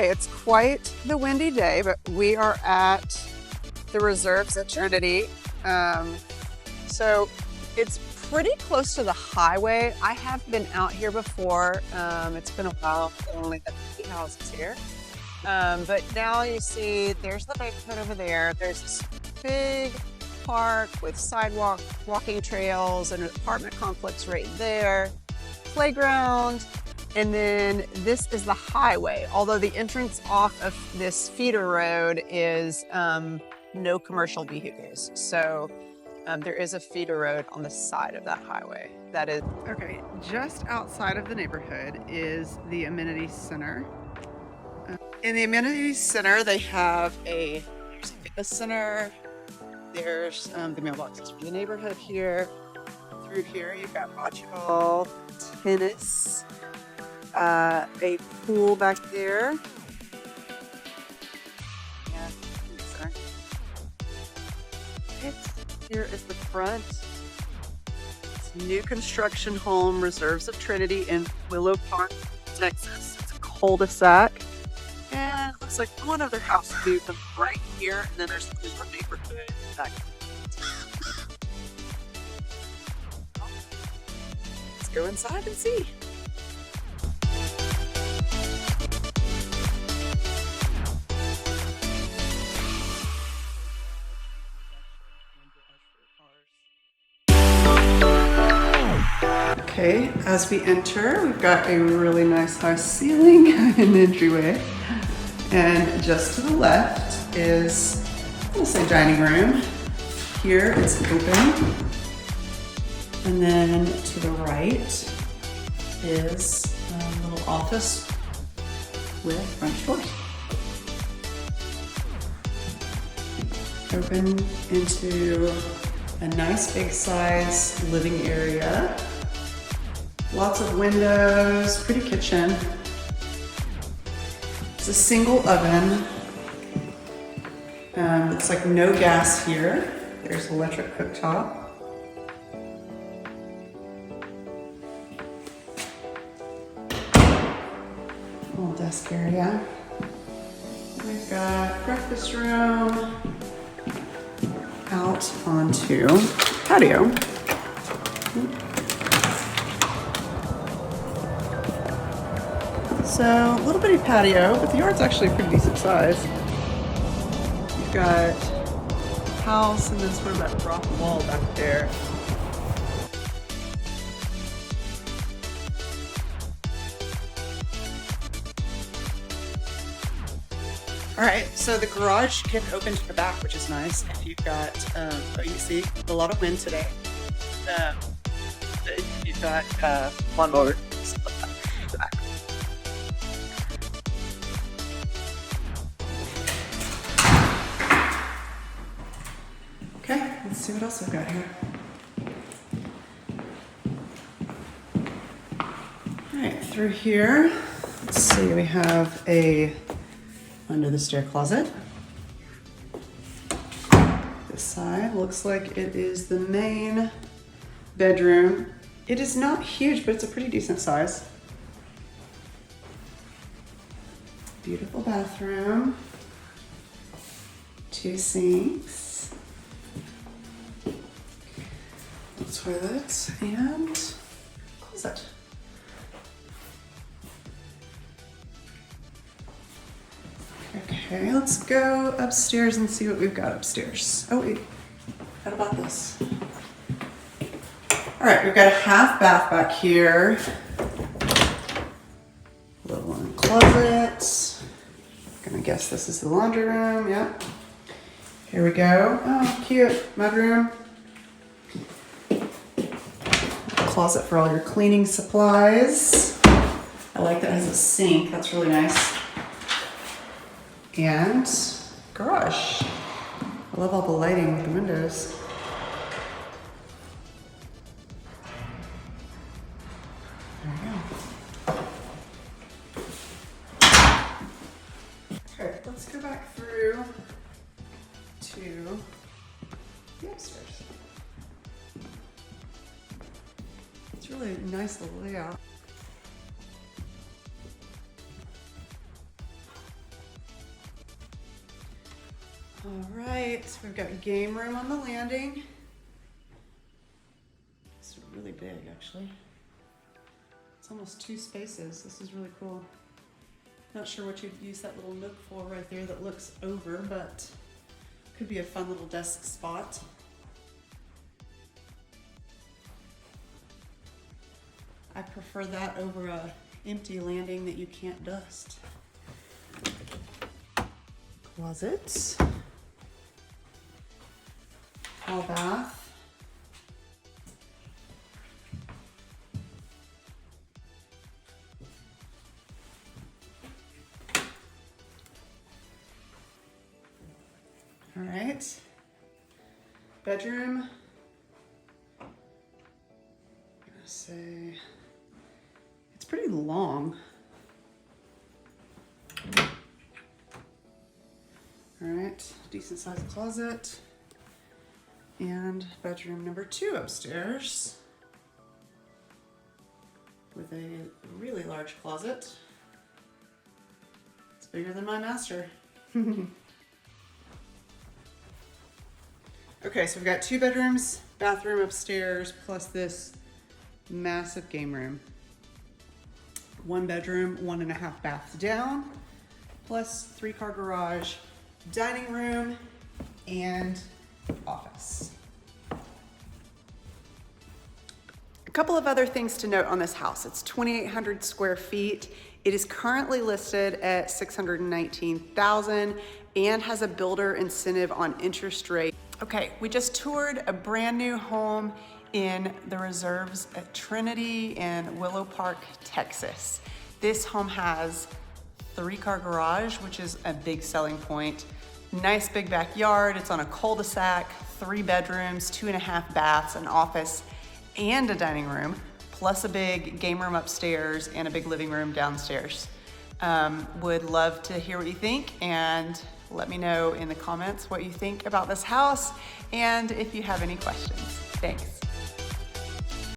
Okay, it's quite the windy day, but we are at the reserves at Trinity. So it's pretty close to the highway. I have been out here before. It's been a while. I only had 3 houses here. But now you see there's the neighborhood over there. There's this big park with sidewalk, walking trails, and an apartment complex right there. Playground. And then this is the highway, although the entrance off of this feeder road is no commercial vehicles. So there is a feeder road on the side of that highway. That is okay. Just outside of the neighborhood is the amenity center. In the amenity center, they have a fitness center. There's the mailboxes for the neighborhood here. Through here, you've got bocce, tennis, a pool back there. Here is the front. It's new construction home, Reserves of Trinity in Willow Park, Texas. It's a cul-de-sac. And it looks like one of their houses moved them right here, and then there's the neighborhood back. Let's go inside and see. Okay, as we enter, we've got a really nice high ceiling in the entryway. And just to the left is, we'll say, dining room. Here it's open. And then to the right is a little office with French doors. Open into a nice big size living area. Lots of windows, pretty kitchen. It's a single oven. It's like no gas here. There's electric cooktop. Little desk area. We've got breakfast room out onto patio. So a little bitty patio, but the yard's actually a pretty decent size. You've got house and then sort of that rock wall back there. All right, so the garage can open to the back, which is nice. If you've got, you see a lot of wind today. You've got lawnmower. Okay, let's see what else we've got here. All right, through here, let's see, we have a under the stair closet. This side looks like it is the main bedroom. It is not huge, but it's a pretty decent size. Beautiful bathroom. 2 sinks. Toilet and closet. Okay, let's go upstairs and see what we've got upstairs. Oh wait, what about this? All right, we've got a half bath back here. Little one closet. I'm gonna guess this is the laundry room, yep. Here we go, oh cute, mudroom. Closet for all your cleaning supplies. I like that it has a sink, that's really nice. And garage. I love all the lighting with the windows. There we go. Okay, let's go back through to the upstairs. It's really a nice little layout. All right, so we've got game room on the landing. It's really big, actually. It's almost 2 spaces. This is really cool. Not sure what you'd use that little nook for right there that looks over, but could be a fun little desk spot. I prefer that over a empty landing that you can't dust. Closet. Hall bath. All right. Bedroom. I'm gonna say it's pretty long. All right, decent sized closet. And bedroom number 2 upstairs with a really large closet. It's bigger than my master. Okay, so we've got 2 bedrooms, bathroom upstairs, plus this massive game room. 1 bedroom, 1.5 baths down, plus 3-car garage, dining room, and office. A couple of other things to note on this house. It's 2,800 square feet. It is currently listed at $619,000 and has a builder incentive on interest rate. Okay, we just toured a brand new home in the reserves at Trinity in Willow Park, Texas. This home has 3-car garage, which is a big selling point. Nice big backyard. It's on a cul-de-sac, 3 bedrooms, 2.5 baths, an office, and a dining room, plus a big game room upstairs and a big living room downstairs. Would love to hear what you think, and let me know in the comments what you think about this house and if you have any questions. Thanks.